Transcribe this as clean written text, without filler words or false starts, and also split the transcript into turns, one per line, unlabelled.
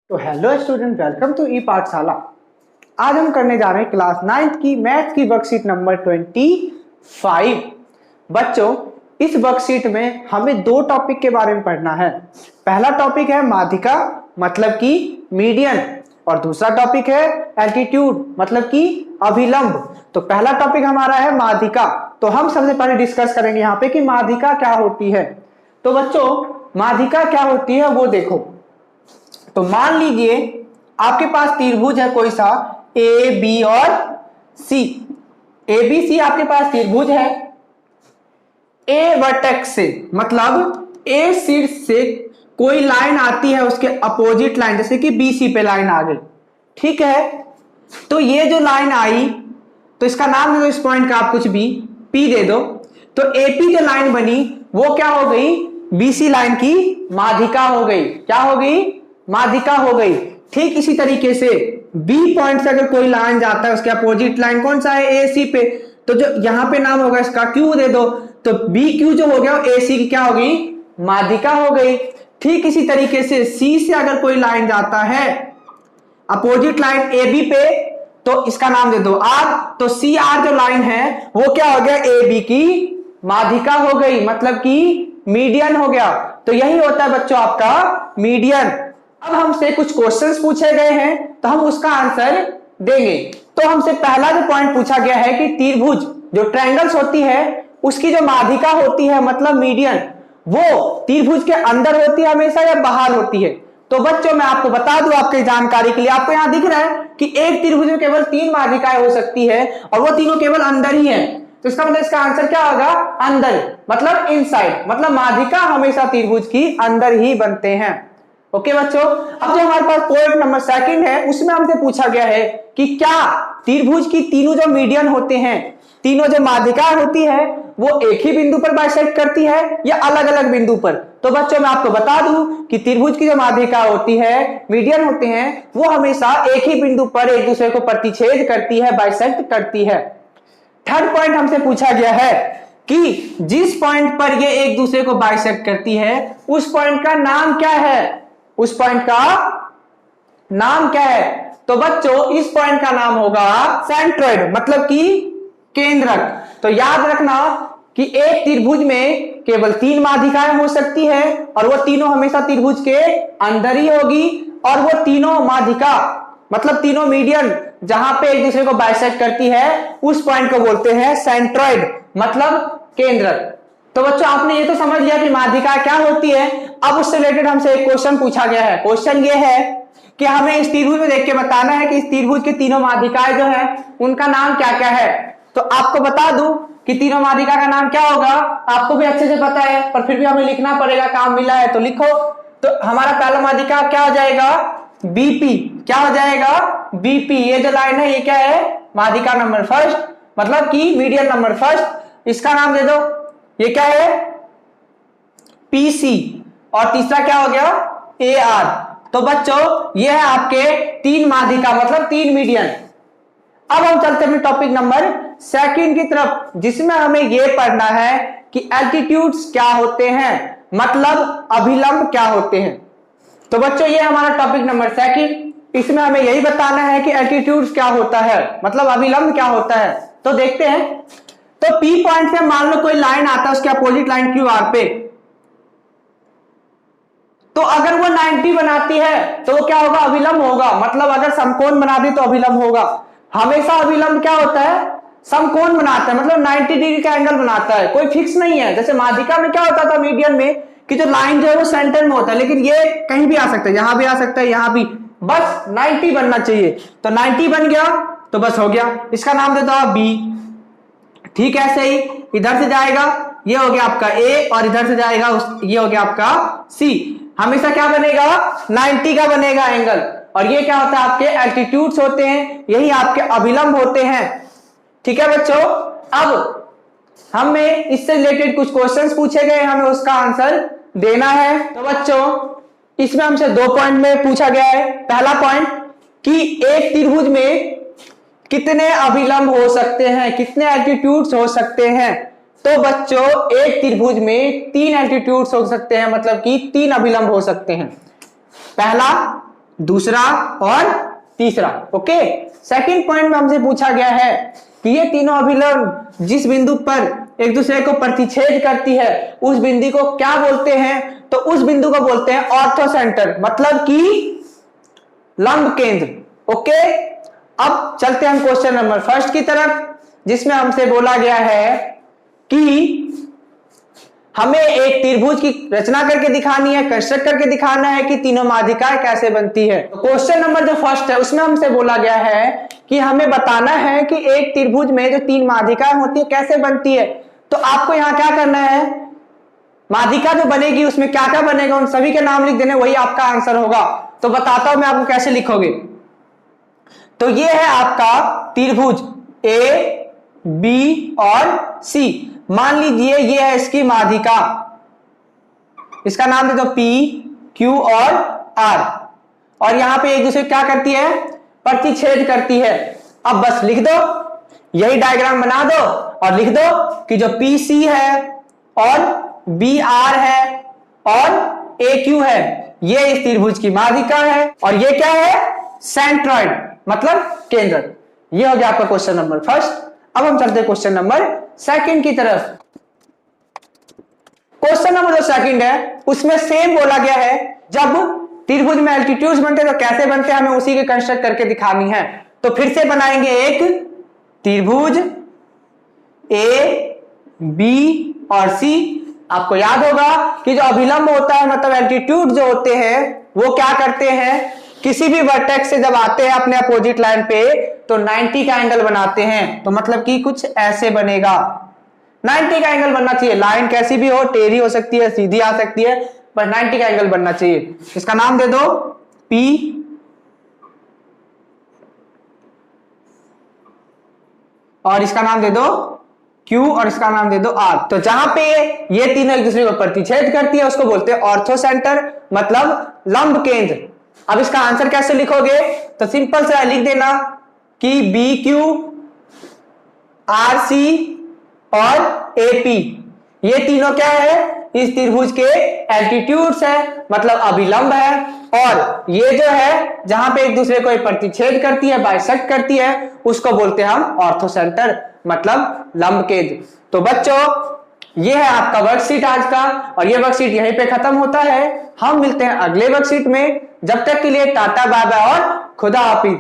तो hello student, welcome to ई पाठशाला। आज हम करने जा रहे हैं क्लास 9th की मैथ की वर्कशीट नंबर 25। बच्चों, इस वर्कशीट में हमें दो टॉपिक के बारे में पढ़ना है। पहला टॉपिक है माध्यिका मतलब कि मीडियन, और दूसरा टॉपिक है एल्टीट्यूड मतलब कि अभिलंब। तो पहला टॉपिक हमारा है माध्यिका। तो हम सबसे पहले डिस्कस करेंगे यहाँ पे कि माध्यिका क्या होती है। तो बच्चों, माध्यिका क्या होती है वो देखो। तो मान लीजिए आपके पास त्रिभुज है कोई सा ए बी और सी। ए बी सी आपके पास त्रिभुज है। ए वर्टेक्स से मतलब ए शीर्ष से कोई लाइन आती है, उसके अपोजिट लाइन, जैसे कि बी सी पे लाइन आ गई, ठीक है। तो ये जो लाइन आई, तो इसका नाम दे दो, इस पॉइंट का आप कुछ भी पी दे दो। तो एपी जो लाइन बनी वो क्या हो गई, बीसी लाइन की माध्यिका हो गई। क्या हो गई, माध्यिका हो गई। ठीक इसी तरीके से बी पॉइंट से अगर कोई लाइन जाता है, उसके अपोजिट लाइन कौन सा है, ए सी पे, तो जो यहां पे नाम होगा इसका क्यू दे दो। तो बी क्यू जो हो गया ए सी की क्या हो गई, माध्यिका हो गई। ठीक इसी तरीके से सी से अगर कोई लाइन जाता है अपोजिट लाइन ए बी पे, तो इसका नाम दे दो आर। तो सी आर जो लाइन है वो क्या हो गया, ए बी की माध्यिका हो गई, मतलब कि मीडियन हो गया। तो यही होता है बच्चों आपका मीडियन। अब हमसे कुछ क्वेश्चंस पूछे गए हैं तो हम उसका आंसर देंगे। तो हमसे पहला जो पॉइंट पूछा गया है कि त्रिभुज जो ट्रायंगल्स होती है उसकी जो माध्यिका होती है मतलब मीडियन, वो त्रिभुज के अंदर होती है हमेशा या बाहर होती है। तो बच्चों मैं आपको बता दूं आपकी जानकारी के लिए, आपको यहां दिख रहा है कि एक त्रिभुज में केवल 3 माध्यिकाएं हो सकती है और वो तीनों केवल अंदर ही है। तो इसका मतलब इसका आंसर क्या होगा, अंदर, मतलब इनसाइड। मतलब माध्यिका हमेशा त्रिभुज की अंदर ही बनते हैं। ओके बच्चों, अब जो हमारे पास पॉइंट नंबर सेकंड है उसमें हमसे पूछा गया है कि क्या त्रिभुज की तीनों जो मीडियन होते हैं, तीनों जो माध्यिकाएं होती है, वो एक ही बिंदु पर बाइसेक्ट करती है या अलग अलग बिंदु पर। तो बच्चों मैं आपको बता दूं कि त्रिभुज की जो माध्यिका होती है, मीडियन होते हैं, वो हमेशा एक ही बिंदु पर एक दूसरे को प्रतिच्छेद करती है, बाइसेक्ट करती है। थर्ड पॉइंट हमसे पूछा गया है कि जिस पॉइंट पर ये एक दूसरे को बाइसेक्ट करती है उस पॉइंट का नाम क्या है, उस पॉइंट का नाम क्या है। तो बच्चों इस पॉइंट का नाम होगा सेंट्रोइड मतलब कि केंद्रक। तो याद रखना कि एक त्रिभुज में केवल 3 माध्यिकाएं हो सकती है और वो तीनों हमेशा त्रिभुज के अंदर ही होगी, और वो तीनों माध्यिका मतलब तीनों मीडियन जहां पे एक दूसरे को बाइसेक्ट करती है उस पॉइंट को बोलते हैं सेंट्रोइड मतलब केंद्रक। तो बच्चों आपने ये तो समझ लिया कि माध्यिका क्या होती है। अब उससे रिलेटेड हमसे एक क्वेश्चन पूछा गया है। क्वेश्चन ये है कि हमें इस त्रिभुज में देख के बताना है कि इस त्रिभुज के तीनों माध्यिकाएं जो है उनका नाम क्या क्या है। तो आपको बता दूं कि तीनों माध्यिका का नाम क्या होगा, आपको भी अच्छे से पता है पर फिर भी हमें लिखना पड़ेगा, काम मिला है तो लिखो। तो हमारा पहला माध्यिका क्या हो जाएगा, बीपी। क्या हो जाएगा, बीपी। ये जो लाइन है ये क्या है, माध्यिका नंबर फर्स्ट मतलब कि मीडियन नंबर फर्स्ट। इसका नाम दे दो, ये क्या है, पीसी। और तीसरा क्या हो गया, ए आर। तो बच्चों ये है आपके 3 माध्यिका मतलब 3 मीडियन। अब हम चलते हैं टॉपिक नंबर सेकंड की तरफ, जिसमें हमें यह पढ़ना है कि एल्टीट्यूड्स क्या होते हैं मतलब अभिलंब क्या होते हैं। तो बच्चों ये हमारा टॉपिक नंबर सेकंड, इसमें हमें यही बताना है कि एल्टीट्यूड्स क्या होता है मतलब अभिलंब क्या होता है। तो देखते हैं। तो P पॉइंट से मान लो कोई लाइन आता है, उसके अपोजिट लाइन क्यू आर पे, तो अगर वो 90 बनाती है तो क्या होगा, अभिलंब होगा। मतलब अगर समकोण बना दी तो अभिलंब होगा। हमेशा अभिलंब क्या होता है, समकोण बनाता है मतलब 90 डिग्री का एंगल बनाता है, कोई फिक्स नहीं है। जैसे माध्यिका में क्या होता था मीडियन में कि जो लाइन जो है वो सेंटर में होता है, लेकिन ये कहीं भी आ सकता है, यहां भी आ सकता है, यहां भी, बस 90 बनना चाहिए। तो 90 बन गया तो बस हो गया, इसका नाम देता हूं बी। ठीक है, ऐसे ही इधर से जाएगा, ये हो गया आपका ए, और इधर से जाएगा ये हो गया आपका सी। हमेशा क्या बनेगा, 90 का बनेगा एंगल। और ये क्या होता है, आपके एल्टीट्यूड्स होते हैं, यही आपके अभिलंब होते हैं। ठीक है बच्चों, अब हमें इससे रिलेटेड कुछ क्वेश्चंस पूछे गए, हमें उसका आंसर देना है। तो बच्चों इसमें हमसे 2 पॉइंट में पूछा गया है। पहला पॉइंट कि एक त्रिभुज में कितने अभिलंब हो सकते हैं, कितने एल्टीट्यूड्स हो सकते हैं। तो बच्चों एक त्रिभुज में 3 एल्टीट्यूड्स हो सकते हैं मतलब कि 3 अभिलंब हो सकते हैं। पहला दूसरा और तीसरा। ओके, सेकंड पॉइंट में हमसे पूछा गया है कि ये तीनों अभिलंब जिस बिंदु पर एक दूसरे को प्रतिच्छेद करती है उस बिंदु को क्या बोलते हैं? तो उस बिंदु को बोलते हैं ऑर्थोसेंटर, मतलब कि लंब केंद्र। ओके, अब चलते हैं हम क्वेश्चन नंबर फर्स्ट की तरफ, जिसमें हमसे बोला गया है कि हमें एक त्रिभुज की रचना करके दिखानी है, कंस्ट्रक्ट करके दिखाना है कि तीनों माध्यिकाएं कैसे बनती है। क्वेश्चन नंबर जो फर्स्ट है उसमें हमसे बोला गया है कि हमें बताना है कि एक त्रिभुज में जो तीन माध्यिकाएं होती है कैसे बनती है। तो आपको यहां क्या करना है, माध्यिका जो बनेगी उसमें क्या क्या बनेगा उन सभी के नाम लिख देने, वही आपका आंसर होगा। तो बताता हूं मैं आपको कैसे लिखोगे। तो ये है आपका त्रिभुज ए बी और सी। मान लीजिए ये है इसकी माध्यिका, इसका नाम दे दो पी क्यू और आर, और यहां पे एक दूसरे क्या करती है, प्रतिच्छेद करती है। अब बस लिख दो, यही डायग्राम बना दो और लिख दो कि जो पी सी है और बी आर है और ए क्यू है, ये इस त्रिभुज की माध्यिका है, और ये क्या है, सेंट्रॉइड मतलब केंद्र। ये हो गया आपका क्वेश्चन नंबर फर्स्ट। अब हम चलते हैं क्वेश्चन नंबर सेकंड की तरफ। क्वेश्चन नंबर जो सेकंड है उसमें सेम बोला गया है, जब त्रिभुज में एल्टीट्यूड्स बनते हैं तो कैसे बनते हैं, हमें उसी के कंस्ट्रक्ट करके दिखानी है। तो फिर से बनाएंगे एक त्रिभुज ए बी और सी। आपको याद होगा कि जो अभिलंब होता है मतलब एल्टीट्यूड जो होते हैं वो क्या करते हैं, किसी भी वर्टेक्स से जब आते हैं अपने अपोजिट लाइन पे तो 90 का एंगल बनाते हैं। तो मतलब कि कुछ ऐसे बनेगा, 90 का एंगल बनना चाहिए। लाइन कैसी भी हो, टेढ़ी हो सकती है, सीधी आ सकती है, पर 90 का एंगल बनना चाहिए। इसका नाम दे दो P और इसका नाम दे दो Q और इसका नाम दे दो R। तो जहां पे ये तीनों एक दूसरे को प्रतिच्छेद करती है उसको बोलते हैं ऑर्थोसेंटर, मतलब लंब केंद्र। अब इसका आंसर कैसे लिखोगे, तो सिंपल से लिख देना कि बी क्यू आर सी और ए पी, ये तीनों क्या है, इस त्रिभुज के एल्टीट्यूड्स है, मतलब अभिलंब है। और ये जो है जहां पे एक दूसरे को प्रतिच्छेद करती है, बाइसेक्ट करती है, उसको बोलते हैं हम ऑर्थोसेंटर, मतलब लंब केंद्र। तो बच्चों ये है आपका वर्कशीट आज का, और ये वर्कशीट यहीं पे खत्म होता है। हम मिलते हैं अगले वर्कशीट में, जब तक के लिए टाटा बाय बाय और खुदा हाफिज।